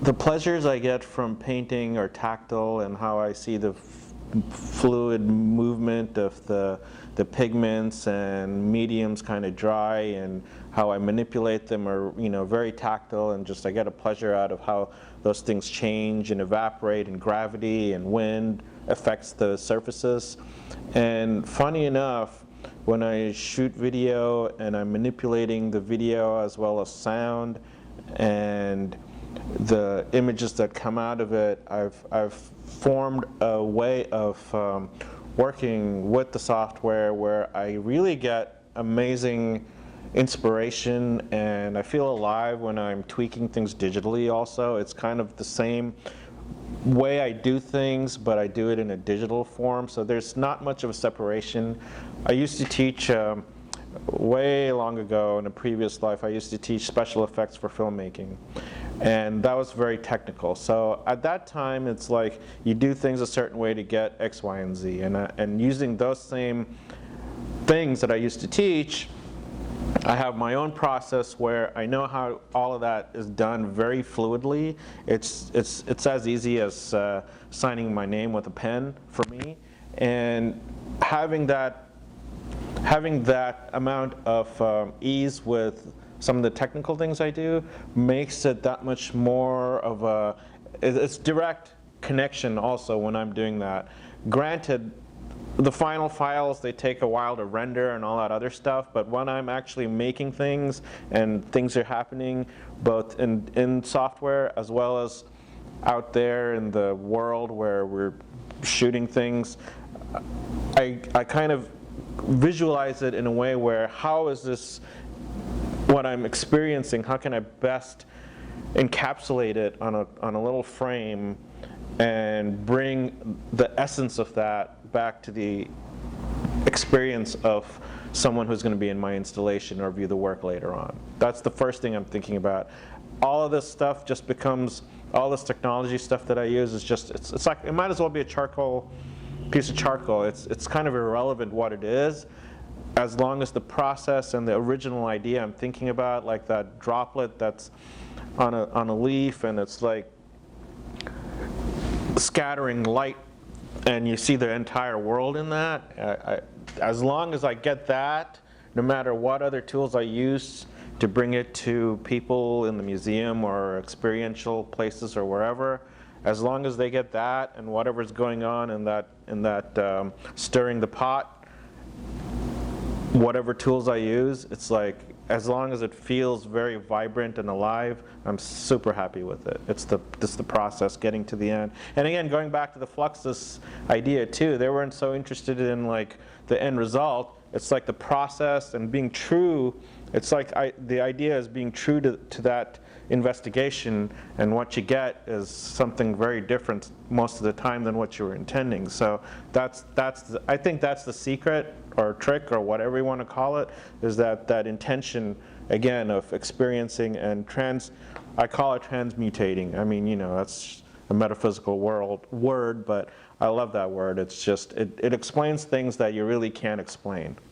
the pleasures I get from painting are tactile, and how I see the fluid movement of the pigments and mediums kind of dry, and how I manipulate them are, very tactile, and just I get a pleasure out of how those things change and evaporate, and gravity and wind affects the surfaces. And funny enough, when I shoot video and I'm manipulating the video as well as sound and the images that come out of it, I've formed a way of working with the software where I really get amazing inspiration, and I feel alive when I'm tweaking things digitally also. It's kind of the same way I do things, but I do it in a digital form, so there's not much of a separation. I used to teach way long ago in a previous life, I used to teach special effects for filmmaking, and that was very technical. So at that time, it's like you do things a certain way to get X, Y, and Z, and using those same things that I used to teach, I have my own process where I know how all of that is done very fluidly. It's as easy as signing my name with a pen for me, and having that amount of ease with some of the technical things I do makes it that much more of it's direct connection also when I'm doing that. Granted, the final files, they take a while to render and all that other stuff, but when I'm actually making things and things are happening both in software as well as out there in the world where we're shooting things, I kind of visualize it in a way where, how is this what I'm experiencing, how can I best encapsulate it on a little frame and bring the essence of that back to the experience of someone who's going to be in my installation or view the work later on. That's the first thing I'm thinking about. All of this stuff just becomes, all this technology stuff that I use is just, it's like, it might as well be a piece of charcoal. It's kind of irrelevant what it is, as long as the process and the original idea I'm thinking about, like that droplet that's on a leaf, and it's like scattering light, and you see the entire world in that. As long as I get that, no matter what other tools I use to bring it to people in the museum or experiential places or wherever, as long as they get that and whatever's going on in that stirring the pot, whatever tools I use, it's like, as long as it feels very vibrant and alive, I'm super happy with it. It's the process getting to the end. And again, going back to the Fluxus idea too, they weren't so interested in like the end result. It's like the process and being true. It's like the idea is being true to that investigation, and what you get is something very different most of the time than what you were intending. So I think that's the secret or trick or whatever you want to call it, is that intention again of experiencing and I call it transmutating. I mean, that's a metaphysical word, but I love that word. It's just it explains things that you really can't explain.